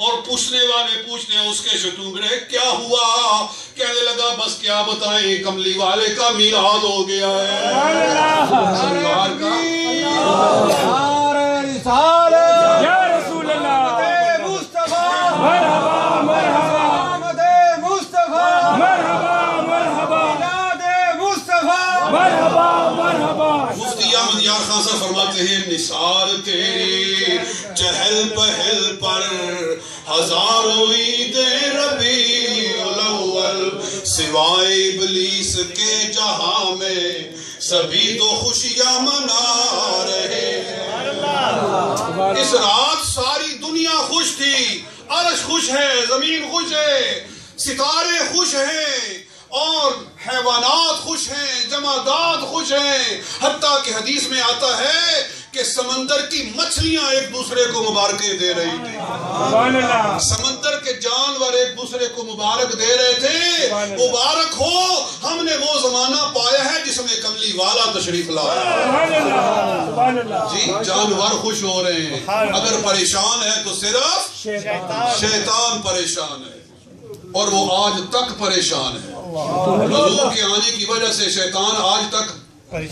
اور پوچھنے والے پوچھتے ہیں اس کے شٹونگرے کیا ہوا؟ کہنے لگا بس کیا بتائیں، کملی والے کا میلاد ہو گیا ہے۔ سرکار کا یا رسول اللہ مصطفیٰ مرحبا مرحبا مصطفیٰ مرحبا مرحبا مصطفیٰ مرحبا مرحبا۔ مفتی احمد یار خان صاحب فرماتے ہیں نثار تیری چہل پہل پر ہزاروں عید ربیع الاول، سوائے ابلیس کے جہاں میں سبھی تو خوشیاں منا رہے ہیں۔ اس رات ساری دنیا خوش تھی، عرش خوش ہے، زمین خوش ہے، ستارے خوش ہیں اور حیوانات خوش ہیں، جمادات خوش ہیں، حتیٰ کہ حدیث میں آتا ہے کہ سمندر کی مچھلیاں ایک دوسرے کو مبارکیں دے رہی تھی۔ سمندر کے جانور ایک دوسرے کو مبارک دے رہے تھے، مبارک ہو ہم نے وہ زمانہ پایا ہے جس میں کملی والا تشریف لایا۔ جی جانور خوش ہو رہے ہیں، اگر پریشان ہے تو صرف شیطان پریشان ہے، اور وہ آج تک پریشان ہے۔ حضور کے آنے کی وجہ سے شیطان آج تک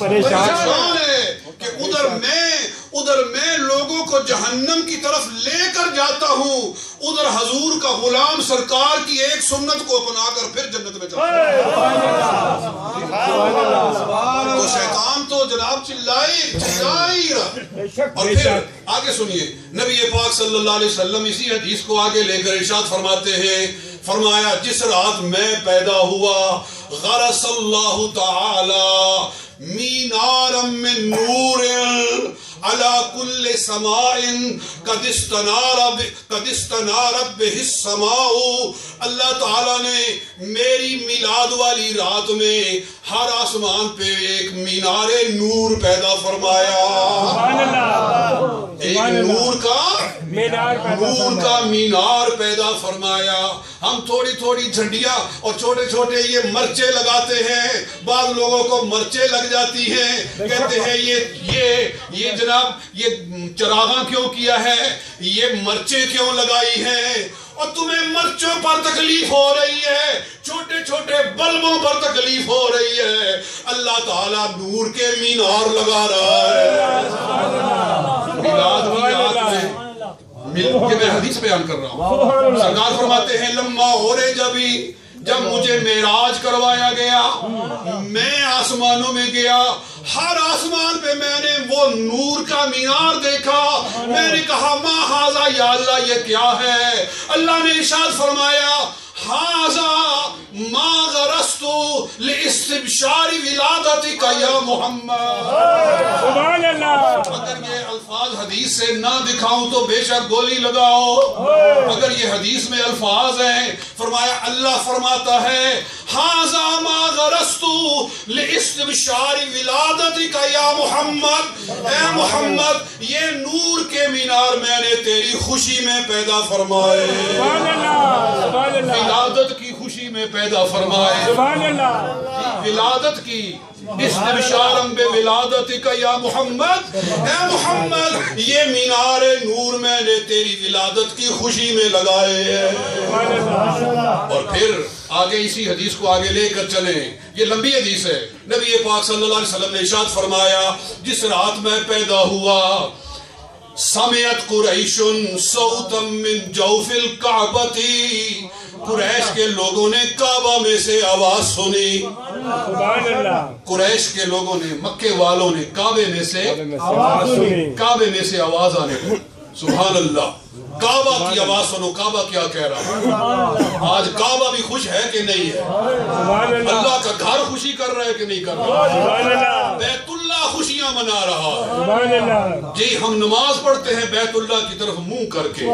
پریشان ہے کہ ادھر میں لوگوں کو جہنم کی طرف لے کر جاتا ہوں، ادھر حضور کا غلام سرکار کی ایک سنت کو اپنا کر پھر جنت میں جاتا ہے۔ تو شیطان تو جناب چلائی رہا۔ اور پھر آگے سنیے، نبی پاک صلی اللہ علیہ وسلم اسی حدیث کو آگے لے کر ارشاد فرماتے ہیں، فرمایا جس رات میں پیدا ہوا غرس اللہ تعالی مینارا من نور علی کل سماء قد استنارت بہ السماء، اللہ تعالیٰ نے میری میلاد والی رات میں ہر آسمان پہ ایک مینار نور پیدا فرمایا، ایک نور کا مینار پیدا فرمایا۔ ہم تھوڑی تھوڑی جھنڈیاں اور چھوٹے چھوٹے یہ مرچے لگاتے ہیں، بعض لوگوں کو مرچے لگ جاتی ہیں، کہتے ہیں یہ جناب یہ چراغاں کیوں کیا ہے، یہ مرچے کیوں لگائی ہیں، اور تمہیں مرچوں پر تکلیف ہو رہی ہے، چھوٹے چھوٹے بلبوں پر تکلیف ہو رہی ہے، اللہ تعالیٰ نور کے مینار لگا رہا ہے۔ میلاد کی رات میں یہ میں حدیث بیان کر رہا ہوں، سرکار فرماتے ہیں لمحہ ہورے جب مجھے معراج کروایا گیا، میں آسمانوں میں گیا، ہر آسمان پہ میں نے وہ نور کا مینار دیکھا، میں نے کہا ما ھذا یا اللہ یہ کیا ہے؟ اللہ نے ارشاد فرمایا ھذا ما غرست لاستبشار ولادتک یا محمد۔ سبحان اللہ۔ اگر یہ الفاظ حدیث سے نہ دکھاؤں تو بے شک گولی لگاؤ، اگر یہ حدیث میں الفاظ ہیں، فرمایا اللہ فرماتا ہے ھذا ما غرست لاستبشار ولادتک یا محمد، اے محمد یہ نور کے مینار میں نے تیری خوشی میں پیدا فرمائے، ولادت کی خوشی میں پیدا فرمائے، ولادت کی استبشارم بے ولادتک یا محمد، اے محمد یہ مینار نور میں نے تیری ولادت کی خوشی میں لگائے ہیں۔ اور پھر آگے اسی حدیث کو آگے لے کر چلیں، یہ لمبی حدیث ہے، نبی پاک صلی اللہ علیہ وسلم نے ارشاد فرمایا جس رات میں پیدا ہوا سمعت قریش صوتا من جوف الکعبۃ، قریش کے لوگوں نے کعبہ میں سے آواز سنی، قریش کے لوگوں نے، مکے والوں نے کعبے میں سے آواز آنے کو، سبحان اللہ، کعبہ کی آواز سنو، کعبہ کیا کہہ رہا ہے؟ آج کعبہ بھی خوش ہے کہ نہیں ہے؟ اللہ کا گھر خوشی کر رہا ہے کہ نہیں کر رہا؟ بیت اللہ خوشیاں منا رہا ہے۔ جی ہم نماز پڑھتے ہیں بیت اللہ کی طرف منہ کر کے،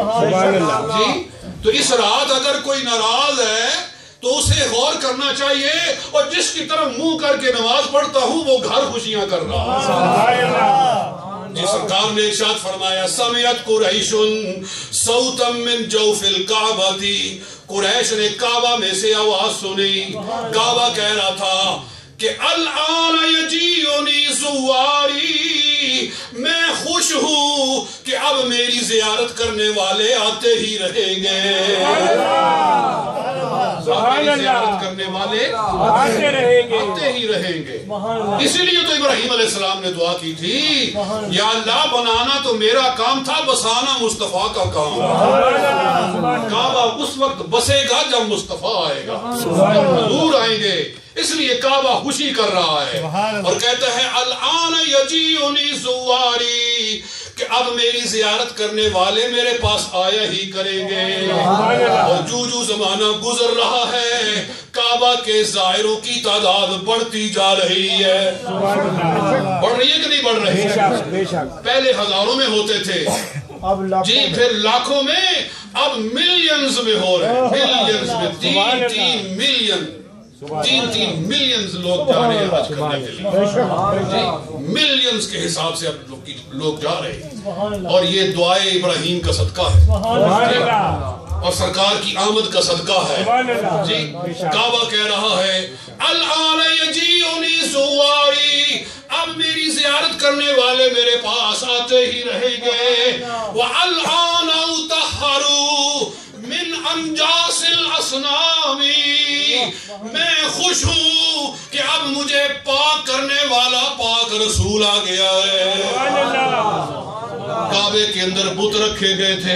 جی تو اس رات اگر کوئی ناراض ہے تو اسے غور کرنا چاہیے، اور جس کی طرف منہ کر کے نماز پڑھتا ہوں وہ گھر خوشیاں کر رہا ہے۔ جس سرکار نے ارشاد فرمایا سمعت قریش صوتا من جوف الکعبۃ، قریش نے کعبہ میں سے آواز سنی، کعبہ کہہ رہا تھا کہ الآن یجیونی زواری، میں خوش ہوں کہ اب میری زیارت کرنے والے آتے ہی رہیں گے، زیارت کرنے والے آتے ہی رہیں گے۔ اسی لیے تو ابراہیم علیہ السلام نے دعا کی تھی، یا اللہ بنانا تو میرا کام تھا، بسانا مصطفیٰ کا کام۔ کعبہ اس وقت بسے گا جب مصطفیٰ آئے گا، جب حضور آئیں گے، اس لیے کعبہ خوشی کر رہا ہے اور کہتا ہے الآن یجیونی زواری، کہ اب میری زیارت کرنے والے میرے پاس آیا ہی کریں گے۔ اور جو زمانہ گزر رہا ہے کعبہ کے زائروں کی تعداد بڑھتی جا رہی ہے۔ بڑھ رہی ہے کہ نہیں بڑھ رہی ہے؟ پہلے ہزاروں میں ہوتے تھے، جی پھر لاکھوں میں، اب ملینز میں ہو رہے ہیں، ملینز میں، 3 ملین 3 ملینز لوگ جا رہے ہیں حج کرنے کے لیے، ملینز کے حساب سے اب لوگ جا رہے ہیں، اور یہ دعائے ابراہیم کا صدقہ ہے اور سرکار کی آمد کا صدقہ ہے۔ جی کعبہ کہہ رہا ہے الآن یجیونی زواری، اب میری زیارت کرنے والے میرے پاس آتے ہی رہیں گے۔ وَالْآنَ اُطَہَّرُ من انجاس الاسنام، میں خوش ہوں کہ اب مجھے پاک کرنے والا پاک رسول آ گیا ہے۔ کعبے کے اندر بت رکھے گئے تھے،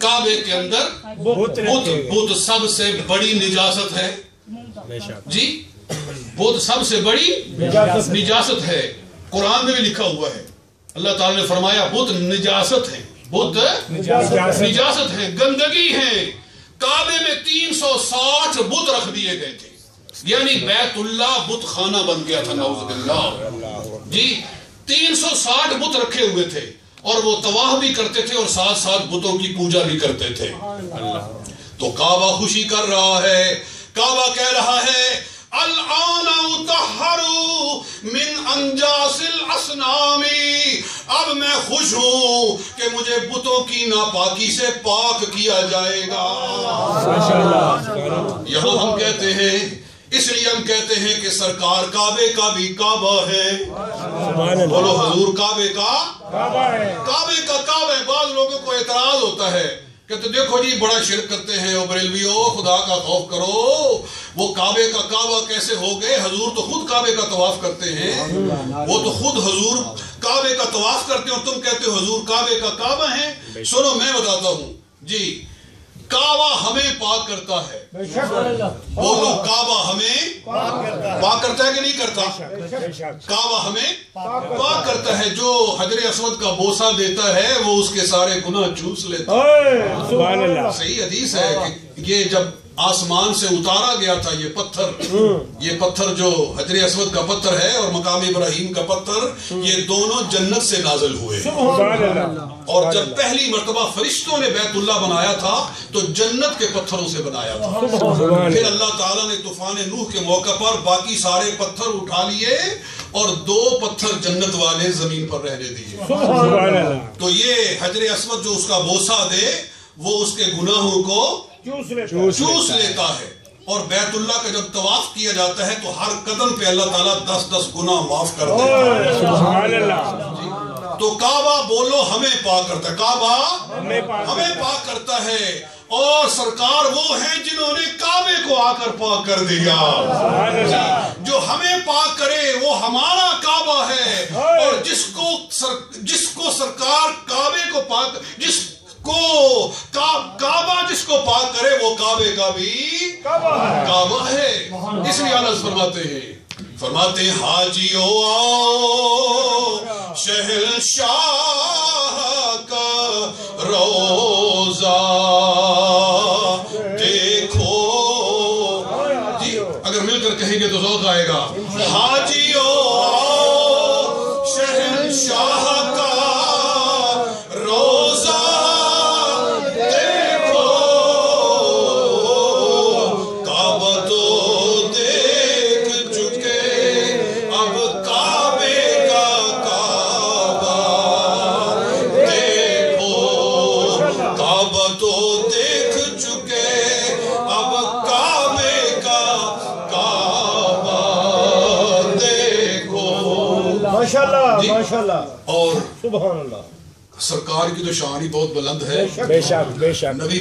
کعبے کے اندر بت سب سے بڑی نجاست ہے، جی بت سب سے بڑی نجاست ہے۔ قرآن میں بھی لکھا ہوا ہے، اللہ تعالیٰ نے فرمایا بت نجاست ہے، بت نجاست ہے، گندگی ہے۔ کعبے میں 360 بت رکھ دیے گئے تھے، یعنی بیت اللہ بت خانہ بن گیا تھا، نعوذ باللہ۔ جی 360 بت رکھے ہوئے تھے اور وہ طواف بھی کرتے تھے اور ساتھ ساتھ بتوں کی پوجا بھی کرتے تھے۔ تو کعبہ خوشی کر رہا ہے، کعبہ کہہ رہا ہے الآن اطہر من انجاس الاسنام، اب میں خوش ہوں کہ مجھے بتوں کی ناپاکی سے پاک کیا جائے گا۔ یہاں ہم کہتے ہیں، اس لیے ہم کہتے ہیں کہ سرکار کعبے کا بھی کعبہ ہے۔ بولو حضور کعبے کا کعبہ ہے۔ بعض لوگوں کو اعتراض ہوتا ہے کہ تو دیکھو جی بڑا شرک کرتے ہیں، او بریلویو خدا کا خوف کرو، وہ کعبے کا کعبہ کیسے ہو گئے؟ حضور تو خود کعبے کا طواف کرتے ہیں، وہ تو خود حضور کعبے کا طواف کرتے ہیں اور تم کہتے ہو حضور کعبے کا کعبہ ہے۔ سنو میں بتاتا ہوں، جی کعبہ ہمیں پاک کرتا ہے۔ بولو کعبہ ہمیں پاک کرتا ہے کہ نہیں کرتا؟ کعبہ ہمیں پاک کرتا ہے۔ جو حجر اسود کا بوسہ دیتا ہے وہ اس کے سارے گناہ چوس لیتا ہے۔ صحیح حدیث ہے کہ یہ جب آسمان سے اتارا گیا تھا یہ پتھر جو حجر اسود کا پتھر ہے اور مقام ابراہیم کا پتھر، یہ دونوں جنت سے نازل ہوئے، اور جب پہلی مرتبہ فرشتوں نے بیت اللہ بنایا تھا تو جنت کے پتھروں سے بنایا تھا۔ پھر اللہ تعالیٰ نے طوفان نوح کے موقع پر باقی سارے پتھر اٹھا لیے اور 2 پتھر جنت والے زمین پر رہنے دیے۔ تو یہ حجر اسود جو اس کا بوسہ دے وہ اس کے گناہوں کو چوس لیتا ہے، اور بیت اللہ کا جب طواف کیا جاتا ہے تو ہر قدم پہ اللہ تعالیٰ 10 گناہ معاف کر دیتا ہے۔ تو کعبہ بولو ہمیں پاک کرتا ہے، کعبہ ہمیں پاک کرتا ہے، اور سرکار وہ ہیں جنہوں نے کعبے کو آ کر پاک کر دیا۔ جو ہمیں پاک کرے وہ ہمارا کعبہ ہے، اور جس کو سرکار کعبے کو پاک، کعبہ جس کو پاک کرے وہ کعبے کا بھی کعبہ ہے۔ اس لیے عرض فرماتے ہیں حاجیو آؤ شہنشاہ کا روزہ دیکھو، جی اگر مل کر کہیں گے تو ذوق آئے گا۔ حاجیو آؤ شہنشاہ کا روزہ اور سبحان اللہ سرکار کی تو شان ہی بہت بلند ہے. بے شک بے شک. نبی